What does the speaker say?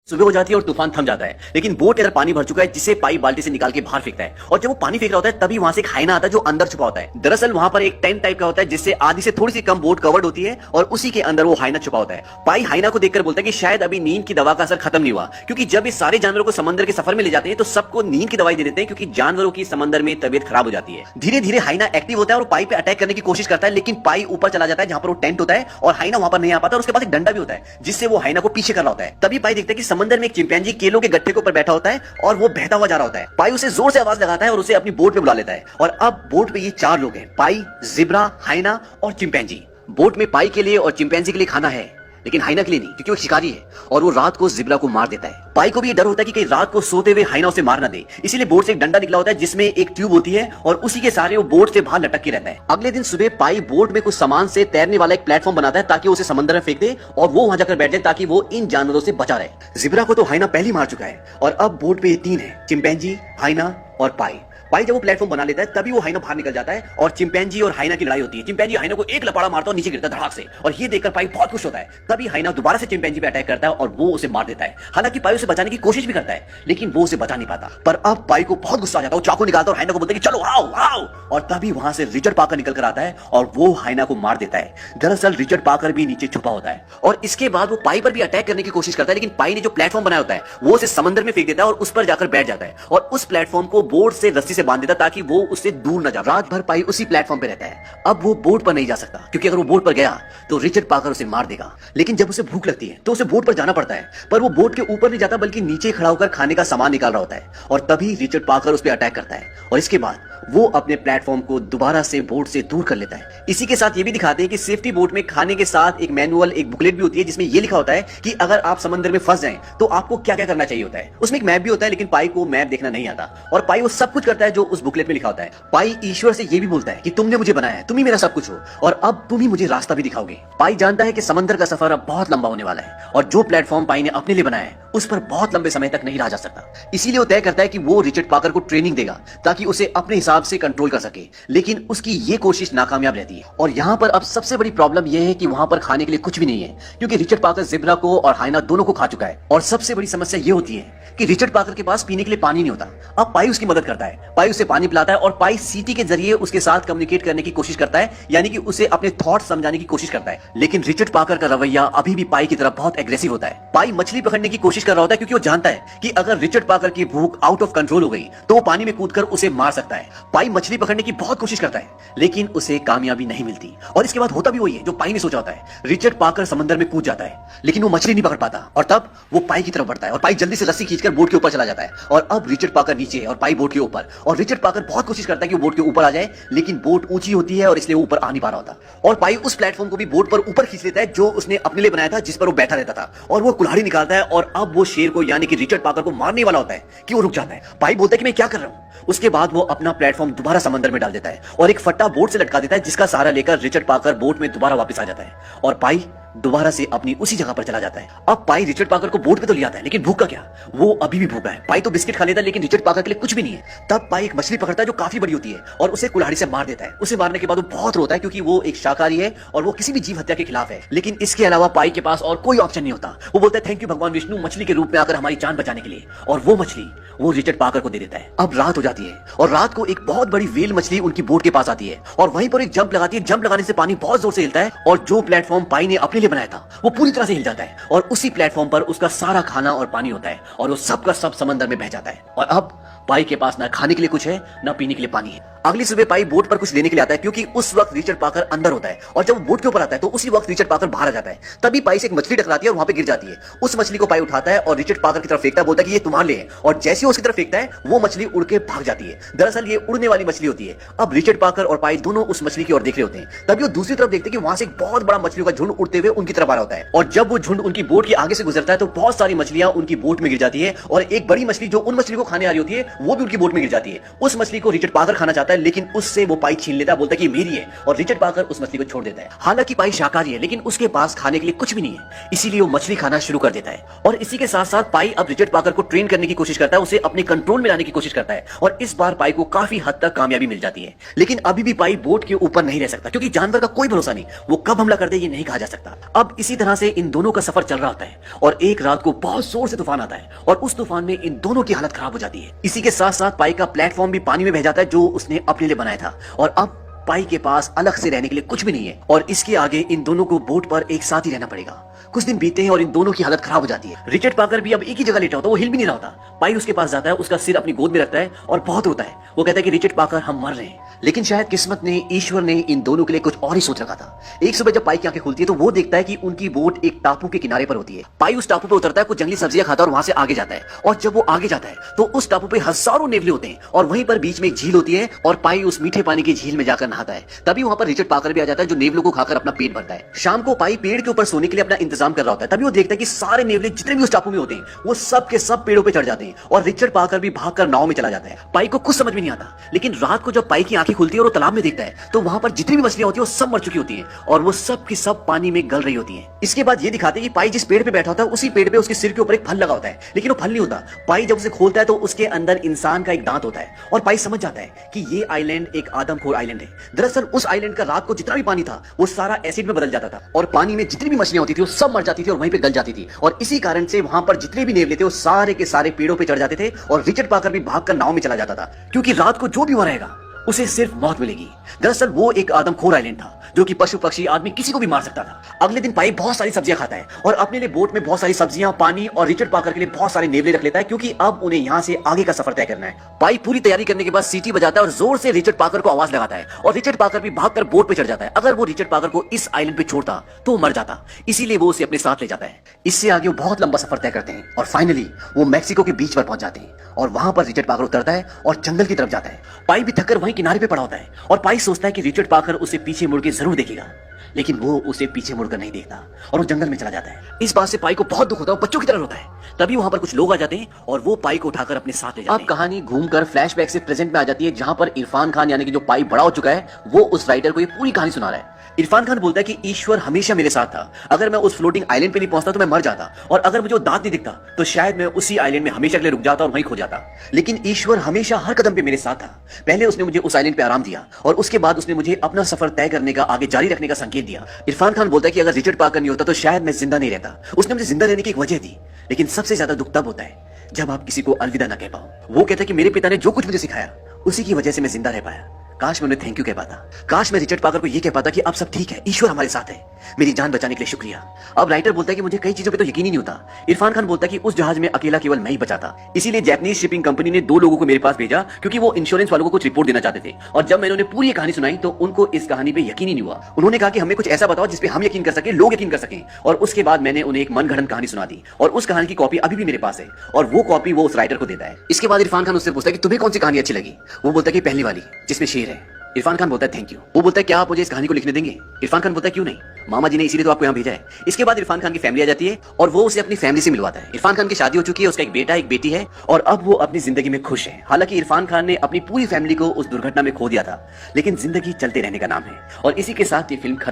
सुबह हो जाती है और तूफान थम जाता है, लेकिन बोट के अंदर पानी भर चुका है जिसे पाई बाल्टी से निकाल के बाहर फेंकता है। और जब वो पानी फेंक रहा होता है तभी वहां से एक हाइना आता है जो अंदर छुपा होता है। दरअसल वहां पर एक टेंट टाइप का होता है जिससे आधी से थोड़ी सी कम बोट कवर्ड होती है और उसी के अंदर वो हाइना छुपा होता है। पाई हाइना को देखकर बोलता है कि शायद अभी नींद की दवा का असर खत्म नहीं हुआ, क्योंकि जब ये सारे जानवरों को समंदर के सफर में ले जाते हैं तो सबको नींद की दवाई दे देते हैं, क्योंकि जानवरों की समंदर में तबियत खराब हो जाती है। धीरे धीरे हाइना एक्टिव होता है और पाई पे अटैक करने की कोशिश करता है, लेकिन पाई ऊपर चला जाता है जहां पर वो टेंट होता है और हाइना वहां पर नहीं आ पाता। और उसके पास एक डंडा भी होता है जिससे वो हाइना को पीछे कर रहा होता है। तभी पाई देखता है कि समंदर में एक चिंपैंजी केलों के गट्ठे के ऊपर बैठा होता है और वो बहता हुआ जा रहा होता है। पाई उसे जोर से आवाज लगाता है और उसे अपनी बोट पे बुला लेता है। और अब बोट पे ये चार लोग हैं, पाई, जिब्रा, हाइना और चिंपैंजी। बोट में पाई के लिए और चिंपैंजी के लिए खाना है, लेकिन हाइना के लिए नहीं, क्योंकि वो शिकारी है और वो रात को जिब्रा को मार देता है। पाई को भी ये डर होता है कि कहीं रात को सोते हुए हाइना उसे मार ना दे, इसीलिए बोट से एक डंडा निकला होता है जिसमें एक ट्यूब होती है और उसी के सहारे वो बोट से बाहर लटक के रहता है। अगले दिन सुबह पाई बोट में कुछ सामान से तैरने वाला एक प्लेटफॉर्म बनाता है ताकि उसे समंदर में फेंक दे और वो वहां जाकर बैठ जाए ताकि वो इन जानवरों से बचा रहे। जिब्रा को तो हाइना पहले ही मार चुका है और अब बोट पे ये तीन है, चिंपैंजी, हाइना और पाई। पाई जब वो प्लेटफॉर्म बना लेता है तभी वो हाइना बाहर निकल जाता है और चिंपैंजी और हाइना की लड़ाई होती है। चिंपैंजी हाइना को एक लपाड़ा मारता है और नीचे गिरता है धड़ाक से, और ये देखकर पाई बहुत खुश होता है। तभी हाइना दोबारा से चिंपैंजी पे अटैक करता है और वो उसे मार देता है। हालांकि पाई उसे बचाने की कोशिश भी करता है, लेकिन वो उसे बचा नहीं पाता। पर अब पाई को बहुत गुस्सा आ जाता है, चाकू निकालता है और हाइना को बोलता है कि चलो आओ आओ। और तभी वहां से रिचर्ड पाकर निकल कर आता है और वो हाइना को मार देता है। दरअसल रिचर्ड पाकर भी नीचे छुपा होता है और इसके बाद वो पाई पर भी अटैक करने की कोशिश करता है, लेकिन पाई ने जो प्लेटफॉर्म बनाया होता है वो उसे समंदर में फेंक देता है और उस पर जाकर बैठ जाता है और उस प्लेटफॉर्म को बोट से रस्सी से बांध देता है ताकि वो उससे दूर न जा। रात भर पाई उसी प्लेटफॉर्म पे रहता है। अब वो बोट पर नहीं जा सकता, क्योंकि अगर वो बोट पर गया तो रिचर्ड पाकर उसे मार देगा। लेकिन जब उसे भूख लगती है तो उसे बोट पर जाना पड़ता है, पर वो बोट के ऊपर नहीं जाता बल्कि नीचे खड़ा होकर खाने का सामान निकाल रहा होता है। और तभी रिचर्ड पाकर उस पर अटैक करता है और इसके बाद वो अपने प्लेटफॉर्म को दोबारा से बोट से दूर कर लेता है। इसी के साथ ये भी दिखाते हैं कि सेफ्टी बोट में खाने के साथ एक मैनुअल, एक बुकलेट भी होती है जिसमें ये लिखा होता है कि अगर आप समंदर में फंस जाएं तो आपको क्या क्या करना चाहिए होता है। उसमें एक मैप भी होता है, लेकिन पाई को मैप देखना नहीं आता और पाई वो सब कुछ करता है जो उस बुकलेट में लिखा होता है। पाई ईश्वर से ये भी बोलता है कि तुमने मुझे बनाया है, तुम ही मेरा सब कुछ हो और अब तुम ही मुझे रास्ता भी दिखाओगे। पाई जानता है कि समंदर का सफर अब बहुत लंबा होने वाला है और जो प्लेटफॉर्म पाई ने अपने लिए बनाया है उस पर बहुत लंबे समय तक नहीं रहा जा सकता। इसीलिए वो तय करता है कि वो रिचर्ड पाकर को ट्रेनिंग देगा ताकि उसे अपने हिसाब से कंट्रोल कर सके, लेकिन उसकी ये कोशिश नाकामयाब रहती है। और यहाँ पर अब सबसे बड़ी प्रॉब्लम यह है कि वहां पर खाने के लिए कुछ भी नहीं है, क्योंकि रिचर्ड पाकर जिब्रा को और हाइना दोनों को खा चुका है। और सबसे बड़ी समस्या ये होती है कि रिचर्ड पाकर के पास पीने के लिए पानी नहीं होता। अब पाई उसकी मदद करता है, पाई उसे पानी पिलाता है और पाई सीटी के जरिए उसके साथ कम्युनिकेट करने की कोशिश करता है, यानी कि उसे अपने थॉट्स समझाने की कोशिश करता है। लेकिन रिचर्ड पाकर का रवैया अभी भी पाई की तरफ बहुत एग्रेसिव होता है। पाई मछली पकड़ने की कोशिश कर रहा होता है क्योंकि वो जानता है कि अगर रिचर्ड पाकर की भूख आउट ऑफ कंट्रोल हो गई तो वो पानी में कूदकर उसे मार सकता है। पाई मछली पकड़ने की बहुत कोशिश करता है, लेकिन उसे कामयाबी नहीं मिलती और इसके बाद होता भी वही है जो पाई ने सोचा होता है। रिचर्ड पाकर समंदर में कूद जाता है, लेकिन वो मछली नहीं पकड़ पाता और तब वो पाई की तरफ बढ़ता है और पाई जल्दी से रस्सी खींचकर बोट के ऊपर चला जाता है। और अब रिचर्ड पाकर नीचे है और पाई बोट के ऊपर, और रिचर्ड पाकर बहुत कोशिश करता है कि वो बोट के ऊपर आ जाए, लेकिन बोट ऊंची होती है और इसलिए वो ऊपर आ नहीं पा रहा होता। और पाई उस प्लेटफॉर्म को भी बोट पर ऊपर खींच लेता है जो उसने अपने लिए बनाया था, जिस पर वो बैठा रहता था, और वो कुल्हाड़ी निकालता है और अब वो शेर को यानी कि रिचर्ड पाकर को मारने वाला होता है कि वो रुक जाता है। पाई बोलता है कि मैं क्या कर रहा हूं। उसके बाद वो अपना प्लेटफॉर्म दोबारा समंदर में डाल देता है और एक फट्टा बोट से लटका देता है, जिसका सहारा लेकर रिचर्ड पाकर बोट में दोबारा वापस आ जाता है और पाई दोबारा से अपनी उसी जगह पर चला जाता है। अब पाई रिचर्ड पाकर को बोट पे तो ले आता है, लेकिन भूख का क्या, वो अभी भी भूखा है। पाई तो बिस्किट खा लेता है, लेकिन रिचर्ड पाकर के लिए कुछ भी नहीं है। तब पाई एक मछली पकड़ता है जो काफी बड़ी होती है और उसे कुल्हाड़ी से मार देता है। उसे मारने के बाद वो बहुत रोता है क्योंकि वो एक शाकाहारी है और वो किसी भी जीव हत्या के खिलाफ है। लेकिन इसके अलावा पाई के पास और कोई ऑप्शन नहीं होता। वो बोलता है थैंक यू भगवान विष्णु, मछली के रूप में आकर हमारी जान बचाने के लिए, और वो मछली वो रिचर्ड पाकर को दे देता है। अब रात हो जाती है और रात को एक बहुत बड़ी व्हेल मछली उनकी बोट के पास आती है और वहीं पर एक जंप लगाती है। जंप लगाने से पानी बहुत जोर से हिलता है और जो प्लेटफॉर्म पाई ने अपने लिए बनाया था वो पूरी तरह से हिल जाता है और उसी प्लेटफॉर्म पर उसका सारा खाना और पानी होता है और वो सब का सब समंदर में बह जाता है। और अब पाई के पास ना खाने के लिए कुछ है ना पीने के लिए पानी है। अगली सुबह पाई बोट पर कुछ लेने के लिए आता है क्योंकि उस वक्त रिचर्ड पाकर अंदर होता है और जब वो बोट के ऊपर आता है तो उसी वक्त रिचर्ड पाकर बाहर आ जाता है। तभी पाई से एक मछली टकराती है और वहां पे गिर जाती है। उस मछली को पाई उठाता है और रिचर्ड पाकर की तरफ फेंकता है, बोलता है कि ये तुम्हारे लिए है, और जैसे ही उसकी तरफ फेंकता है वो मछली उड़ के भाग जाती है। दरअसल ये उड़ने वाली मछली होती है। अब रिचर्ड पाकर और पाई दोनों उस मछली की ओर देख रहे होते हैं। तभी वो दूसरी तरफ देखते हैं कि वहां से एक बहुत बड़ा मछलियों का झुंड उड़ते हुए उनकी तरफ आ रहा होता है और जब वो झुंड उनकी बोट के आगे से गुजरता है तो बहुत सारी मछलियां उनकी बोट में गिर जाती है और एक बड़ी मछली जो उन मछली को खाने आ रही होती है वो भी उनकी बोट में गिर जाती है। उस मछली को रिचर्ड पाकर खाना चाहता है, लेकिन उससे वो पाई छीन लेता है, बोलता है कि मेरी है, और रिचर्ड पाकर उस मछली को छोड़ देता है। हालांकि पाई शाकाहारी है, लेकिन उसके पास खाने के लिए कुछ भी नहीं है, इसीलिए वो मछली खाना शुरू कर देता है। और इसी के साथ साथ पाई अब रिचर्ड पाकर को ट्रेन करने की कोशिश करता है, उसे अपने कंट्रोल में लाने की कोशिश करता है, और इस बार पाई को काफी हद तक कामयाबी मिल जाती है। लेकिन अभी भी पाई बोट के ऊपर नहीं रह सकता, क्योंकि जानवर का कोई भरोसा नहीं, वो कब हमला कर दे ये नहीं कहा जा सकता। अब इसी तरह से इन दोनों का सफर चल रहा होता है, और एक रात को बहुत जोर से तूफान आता है, और उस तूफान में इन दोनों की हालत खराब हो जाती है। इसी के साथ साथ पाई का प्लेटफॉर्म भी पानी में बह जाता है, जो उसने अपने लिए बनाया था, और अब पाई के पास अलग से रहने के लिए कुछ भी नहीं है, और इसके आगे इन दोनों को बोट पर एक साथ ही रहना पड़ेगा। कुछ दिन बीते हैं और इन दोनों की हालत खराब हो जाती है। रिचर्ड पाकर भी अब एक ही जगह लेटा होता है, वो हिल भी नहीं रहा होता। पाई उसके पास जाता है, उसका सिर अपनी गोद में रखता है और बहुत रोता है। वो कहता है कि रिचर्ड पाकर हम मर रहे हैं। लेकिन शायद किस्मत ने, ईश्वर ने इन दोनों के लिए कुछ और ही सोच रखा था। एक सुबह जब पाई की आंखें खुलती है तो वो देखता है कि उनकी बोट एक टापू के किनारे पर होती है। पाई उस टापू पर उतरता है, कुछ जंगली सब्जियां खाता है और वहां से आगे जाता है। और जब वो आगे जाता है तो उस टापू पे हजारों नेवले होते हैं, और वहीं पर बीच में एक झील होती है, और पाई उस मीठे पानी की झील में जाकर नहाता है। तभी वहां पर रिचर्ड पाकर भी आ जाता है, जो नेवलों को खाकर अपना पेट भरता है। शाम को पाई पेड़ के ऊपर सोने के लिए अपना इंतजाम कर रहा होता है। तभी वो देखता है कि सारे नेवले जितने भी उस टापू में होते हैं वो सब के सब पेड़ों पे चढ़ जाते हैं, और रिचर्ड पाकर भी भागकर नाव में चला जाता है। पाई को कुछ समझ में नहीं आता, लेकिन रात को जब पाई की आंखें खुलती है और वो तालाब में देखता है तो वहां पर जितनी भी मछलियां होती है वो सब मर चुकी होती हैं, और वो सब की सब पानी में गल रही होती हैं। इसके बाद ये दिखाते हैं कि पाई जिस पेड़ पे बैठा होता है उसी पेड़ पे उसके सिर के ऊपर एक फल लगा होता है, लेकिन वो फल नहीं होता। पाई जब उसे खोलता है तो उसके अंदर इंसान का एक दांत होता है, और पाई समझ जाता है कि ये आइलैंड एक आदमखोर आइलैंड है। दरअसल उस आइलैंड का रात को जितना भी पानी था वो सारा एसिड में बदल जाता था, और पानी में जितनी भी मछलियां होती थी वो सब मर जाती थी और वहीं पे गल जाती थी। और इसी कारण से वहां पर जितने भी नेवले थे वो सारे के सारे पेड़ों पे चढ़ जाते थे, और रिचर्ड पाकर भी भागकर नाव में चला जाता था, क्योंकि रात को जो भी वहां रहेगा उसे सिर्फ मौत मिलेगी। दरअसल वो एक आदमखोर आइलैंड था, जो कि पशु पक्षी आदमी किसी को भी मार सकता था। अगले दिन पाई बहुत सारी सब्जियां खाता है, और अपने लिए बोट में बहुत सारी सब्जियां, पानी और रिचर्ड पाकर के लिए बहुत सारे नेवले रख लेता है, क्योंकि अब उन्हें यहाँ से आगे का सफर तय करना है। पाई पूरी तैयारी करने के बाद सीटी बजाता है और जोर से रिचर्ड पाकर को आवाज लगाता है, और रिचर्ड पाकर भी भागकर बोट पे चढ़ जाता है। अगर वो रिचर्ड पाकर को इस आइलैंड पे छोड़ता तो वो मर जाता, इसीलिए वो उसे अपने साथ ले जाता है। इससे आगे वो बहुत लंबा सफर तय करते हैं, और फाइनली वो मैक्सिको के बीच पर पहुंच जाते हैं, और वहां पर रिचर्ड पाकर उतरता है और जंगल की तरफ जाता है। पाई भी थककर वहीं किनारे पे पड़ा होता है, और पाई सोचता है कि रिचर्ड पाकर उसे पीछे मुड़ के जरूर देखेगा, लेकिन वो उसे पीछे मुड़कर नहीं देखता, और वो जंगल में चला जाता है। इस बात से पाई को बहुत दुख होता है, बच्चों की तरह रोता है। तभी वहां पर कुछ लोग आ जाते हैं और वो पाई को उठाकर अपने साथ ले जाते हैं। अब कहानी घूमकर फ्लैशबैक से प्रेजेंट में आ जाती है, जहां पर इरफान खान यानी कि जो पाई बड़ा हो चुका है वो उस राइटर को ये पूरी कहानी सुना रहा है। इरफान खान बोलता है कि ईश्वर हमेशा मेरे साथ था। अगर मैं उस फ्लोटिंग आइलैंड पे नहीं पहुंचता तो मैं मर जाता, और अगर मुझे वो दांत नहीं दिखता तो शायद मैं उसी आइलैंड में हमेशा के लिए रुक जाता और वहीं खो जाता। लेकिन ईश्वर हमेशा हर कदम पे मेरे साथ था। पहले उसने मुझे उस आइलैंड पे आराम दिया, और उसके बाद उसने मुझे अपना सफर तय करने का, आगे जारी रखने का संकेत दिया। इरफान खान बोलता है कि अगर रिचर्ड पाकर नहीं होता तो शायद मैं जिंदा नहीं रहता। उसने मुझे जिंदा रहने की एक वजह दी, लेकिन सबसे ज्यादा दुख तब होता है जब आप किसी को अलविदा ना कह पाओ। वो कहता है कि मेरे पिता ने जो कुछ मुझे सिखाया उसी की वजह से मैं जिंदा रह पाया। काश मैं उन्हें थैंक यू कह पाता, काश मैं रिचर्ड पाकर को यह कह पाता कि अब सब ठीक है, ईश्वर हमारे साथ है, मेरी जान बचाने के लिए शुक्रिया। अब राइटर बोलता है कि मुझे कई चीजों पे तो यकीन ही नहीं होता। इरफान खान बोलता है कि उस जहाज में अकेला केवल मैं ही बचा था, इसीलिए जापानीज शिपिंग कंपनी ने 2 लोगों को मेरे पास भेजा, क्योंकि वो इंश्योरेंस वालों को कुछ रिपोर्ट देना चाहते थे। और जब मैंने उन्हें पूरी ये कहानी सुनाई तो उनको इस कहानी पे यकीन ही नहीं हुआ। उन्होंने कहा कि हमें कुछ ऐसा बताओ जिसपे हम यकीन कर सके, लोग यकीन कर सकें। और उसके बाद मैंने उन्हें एक मनगढ़ंत कहानी सुना दी, और उस कहानी की कॉपी अभी भी मेरे पास है, और वो कॉपी वो उस राइटर को देता है। इसके बाद इरफान खान उससे पूछता है कि तुम्हें कौन सी कहानी अच्छी लगी। वो बोलता है कि पहली वाली, जिसमें शेर है। इरफान खान बोलता है थैंक यू। वो बोलता है क्या आप मुझे इस कहानी को लिखने देंगे। इरफान खान बोलता है क्यों नहीं, मामा जी ने इसीलिए तो आपको यहाँ भेजा है। इसके बाद इरफान खान की फैमिली आ जाती है और वो उसे अपनी फैमिली से मिलवाता है। इरफान खान की शादी हो चुकी है, उसका एक बेटा एक बेटी है, और अब वो अपनी जिंदगी में खुश है। हालांकि इरफान खान ने अपनी पूरी फैमिली को उस दुर्घटना में खो दिया था, लेकिन जिंदगी चलते रहने का नाम है। और इसी के साथ ये फिल्म खत्म